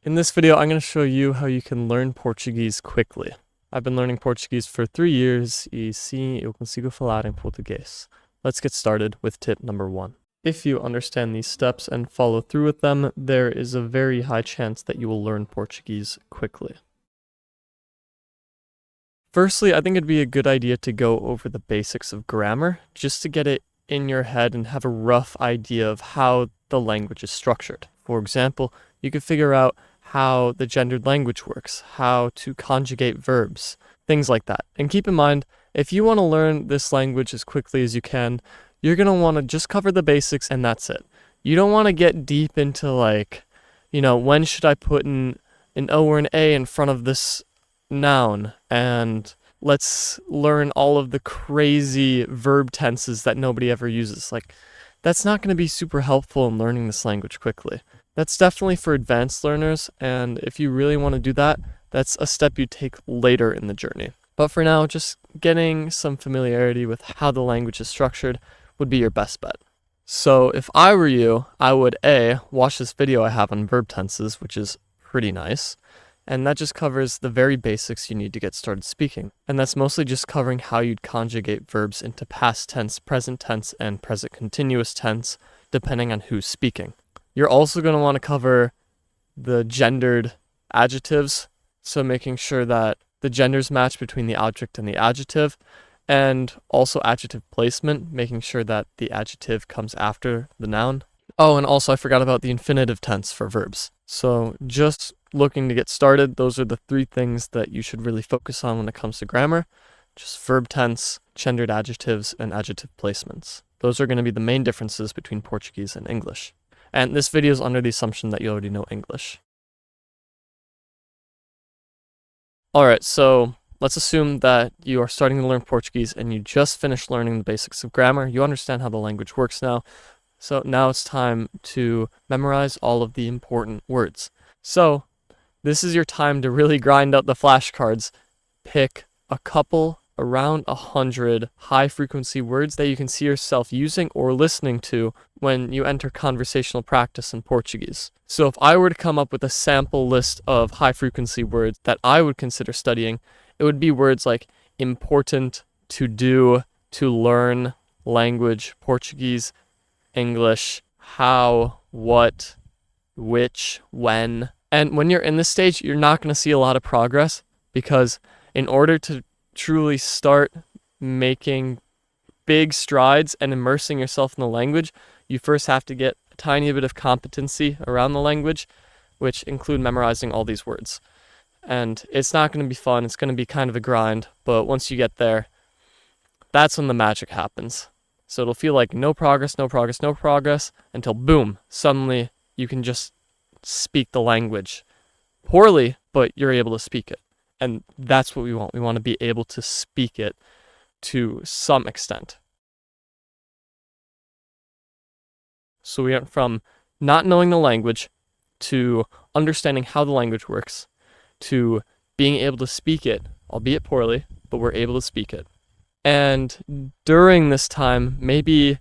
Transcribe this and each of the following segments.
In this video, I'm going to show you how you can learn Portuguese quickly. I've been learning Portuguese for 3 years e sim, eu consigo falar em português. Let's get started with tip number 1. If you understand these steps and follow through with them, there is a very high chance that you will learn Portuguese quickly. Firstly, I think it'd be a good idea to go over the basics of grammar, just to get it in your head and have a rough idea of how the language is structured. For example, you could figure out how the gendered language works, how to conjugate verbs, things like that. And keep in mind, if you want to learn this language as quickly as you can, you're going to want to just cover the basics and that's it. You don't want to get deep into when should I put an O or an A in front of this noun, and let's learn all of the crazy verb tenses that nobody ever uses. That's not going to be super helpful in learning this language quickly. That's definitely for advanced learners, and if you really want to do that, that's a step you take later in the journey. But for now, just getting some familiarity with how the language is structured would be your best bet. So if I were you, I would A, watch this video I have on verb tenses, which is pretty nice. And that just covers the very basics you need to get started speaking. And that's mostly just covering how you'd conjugate verbs into past tense, present tense, and present continuous tense, depending on who's speaking. You're also going to want to cover the gendered adjectives, so making sure that the genders match between the object and the adjective, and also adjective placement, making sure that the adjective comes after the noun. Oh, and also I forgot about the infinitive tense for verbs. So just looking to get started, those are the 3 things that you should really focus on when it comes to grammar. Just verb tense, gendered adjectives, and adjective placements. Those are going to be the main differences between Portuguese and English. And this video is under the assumption that you already know English. Alright, so let's assume that you are starting to learn Portuguese and you just finished learning the basics of grammar. You understand how the language works now. So now it's time to memorize all of the important words. So this is your time to really grind out the flashcards. Pick a couple, around 100 high-frequency words that you can see yourself using or listening to when you enter conversational practice in Portuguese. So if I were to come up with a sample list of high-frequency words that I would consider studying, it would be words like important, to do, to learn, language, Portuguese, English, how, what, which, when. And when you're in this stage, you're not going to see a lot of progress, because in order to truly start making big strides and immersing yourself in the language, you first have to get a tiny bit of competency around the language, which include memorizing all these words. And it's not going to be fun. It's going to be kind of a grind, but once you get there, that's when the magic happens. So it'll feel like no progress, no progress, no progress, until boom, suddenly you can just speak the language. Poorly, but you're able to speak it. And that's what we want. We want to be able to speak it to some extent. So we went from not knowing the language to understanding how the language works to being able to speak it, albeit poorly, but we're able to speak it. And during this time, maybe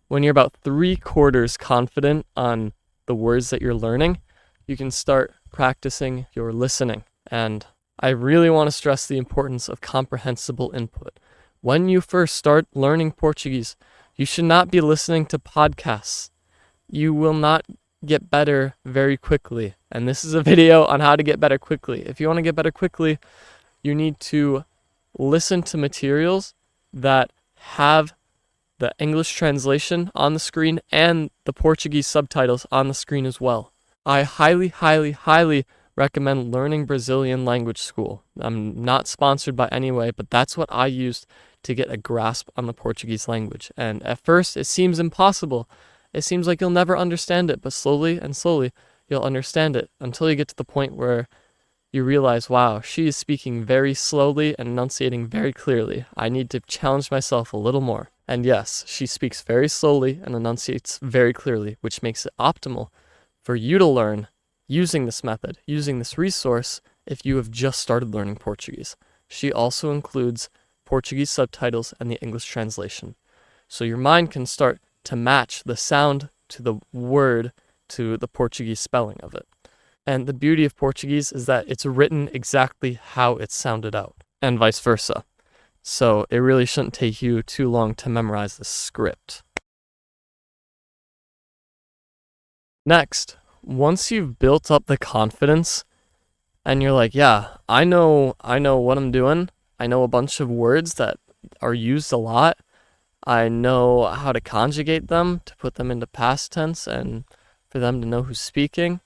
when you're about 3/4 confident on the words that you're learning, you can start practicing your listening. And I really want to stress the importance of comprehensible input. When you first start learning Portuguese, you should not be listening to podcasts. You will not get better very quickly. And this is a video on how to get better quickly. If you want to get better quickly, you need to listen to materials that have the English translation on the screen and the Portuguese subtitles on the screen as well. I highly, highly, highly recommend learning Brazilian language school. I'm not sponsored by any way, but that's what I used to get a grasp on the Portuguese language. And at first, it seems impossible. It seems like you'll never understand it, but slowly and slowly, you'll understand it until you get to the point where you realize, wow, she is speaking very slowly and enunciating very clearly. I need to challenge myself a little more. And yes, she speaks very slowly and enunciates very clearly, which makes it optimal for you to learn using this method, using this resource, if you have just started learning Portuguese. She also includes Portuguese subtitles and the English translation. So your mind can start to match the sound to the word to the Portuguese spelling of it. And the beauty of Portuguese is that it's written exactly how it's sounded out, and vice versa. So it really shouldn't take you too long to memorize the script. Next, once you've built up the confidence and you're like, yeah, I know what I'm doing. I know a bunch of words that are used a lot. I know how to conjugate them to put them into past tense and for them to know who's speaking.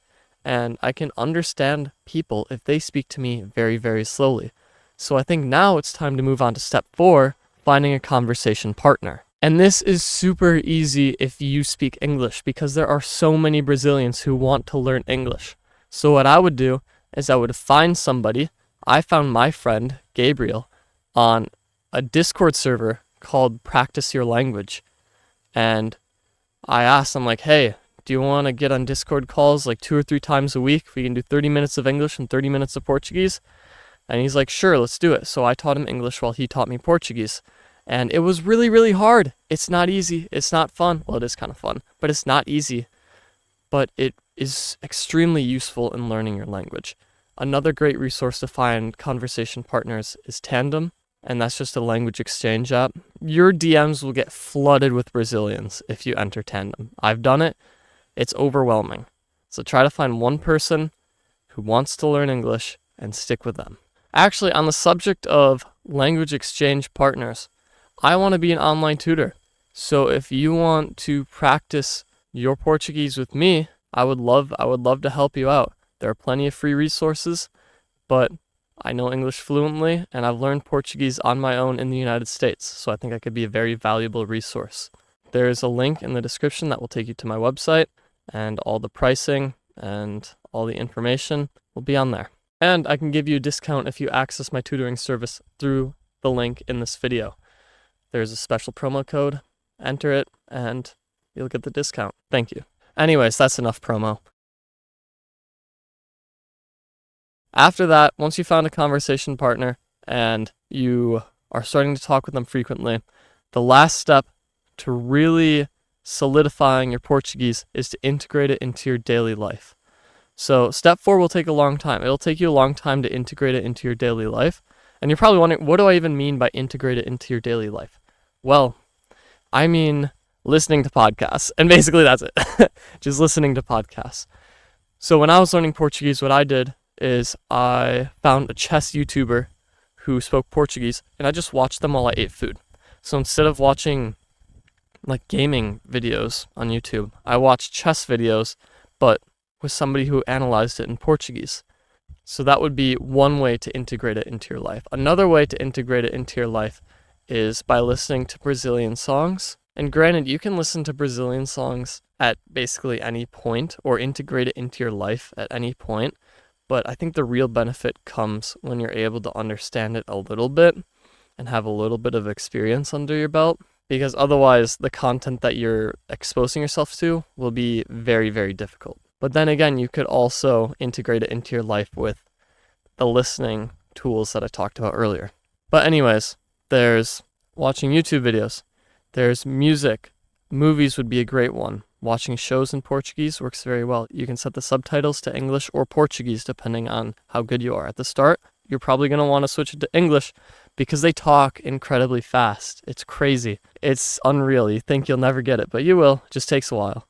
And I can understand people if they speak to me very, very slowly. So I think now it's time to move on to step 4, finding a conversation partner. And this is super easy if you speak English because there are so many Brazilians who want to learn English. So what I would do is I would find somebody. I found my friend, Gabriel, on a Discord server called Practice Your Language. And I asked him, like, hey, do you want to get on Discord calls like 2 or 3 times a week? We can do 30 minutes of English and 30 minutes of Portuguese. And he's like, sure, let's do it. So I taught him English while he taught me Portuguese. And it was really, really hard. It's not easy. It's not fun. Well, it is kind of fun, but it's not easy. But it is extremely useful in learning your language. Another great resource to find conversation partners is Tandem, and that's just a language exchange app. Your DMs will get flooded with Brazilians if you enter Tandem. I've done it. It's overwhelming. So try to find one person who wants to learn English and stick with them. Actually, on the subject of language exchange partners, I want to be an online tutor. So if you want to practice your Portuguese with me, I would love to help you out. There are plenty of free resources, but I know English fluently and I've learned Portuguese on my own in the United States, so I think I could be a very valuable resource. There is a link in the description that will take you to my website, and all the pricing and all the information will be on there. And I can give you a discount if you access my tutoring service through the link in this video. There's a special promo code, enter it, and you'll get the discount. Thank you. Anyways, that's enough promo. After that, once you found a conversation partner and you are starting to talk with them frequently, the last step to really solidifying your Portuguese is to integrate it into your daily life. So step 4 will take a long time. It'll take you a long time to integrate it into your daily life. And you're probably wondering, what do I even mean by integrate it into your daily life? Well, I mean listening to podcasts. And basically that's it. Just listening to podcasts. So when I was learning Portuguese, what I did is I found a chess YouTuber who spoke Portuguese, and I just watched them while I ate food. So instead of watching like gaming videos on YouTube, I watched chess videos, but with somebody who analyzed it in Portuguese. So that would be one way to integrate it into your life. Another way to integrate it into your life is by listening to Brazilian songs. And granted, you can listen to Brazilian songs at basically any point or integrate it into your life at any point. But I think the real benefit comes when you're able to understand it a little bit and have a little bit of experience under your belt. Because otherwise, the content that you're exposing yourself to will be very, very difficult. But then again, you could also integrate it into your life with the listening tools that I talked about earlier. But anyways, there's watching YouTube videos. There's music. Movies would be a great one. Watching shows in Portuguese works very well. You can set the subtitles to English or Portuguese depending on how good you are. At the start, you're probably going to want to switch it to English because they talk incredibly fast. It's crazy. It's unreal. You think you'll never get it, but you will. It just takes a while.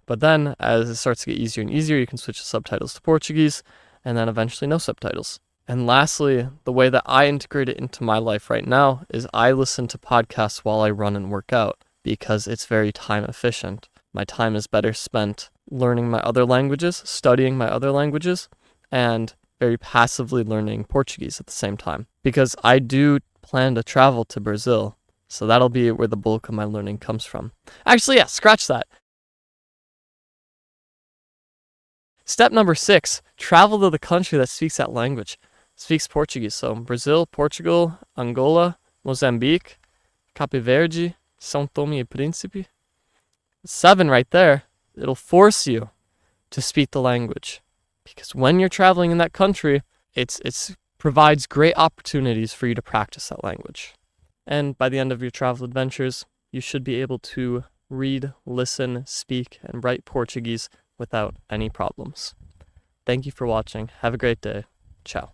But then, as it starts to get easier and easier, you can switch the subtitles to Portuguese, and then eventually no subtitles. And lastly, the way that I integrate it into my life right now is I listen to podcasts while I run and work out because it's very time efficient. My time is better spent learning my other languages, studying my other languages, and very passively learning Portuguese at the same time. Because I do plan to travel to Brazil, so that'll be where the bulk of my learning comes from. Actually, yeah, scratch that. Step number 6, travel to the country that speaks that language, speaks Portuguese. So Brazil, Portugal, Angola, Mozambique, Cape Verde, São Tomé e Príncipe. 7 right there. It'll force you to speak the language. Because when you're traveling in that country, it provides great opportunities for you to practice that language. And by the end of your travel adventures, you should be able to read, listen, speak, and write Portuguese without any problems. Thank you for watching. Have a great day. Ciao.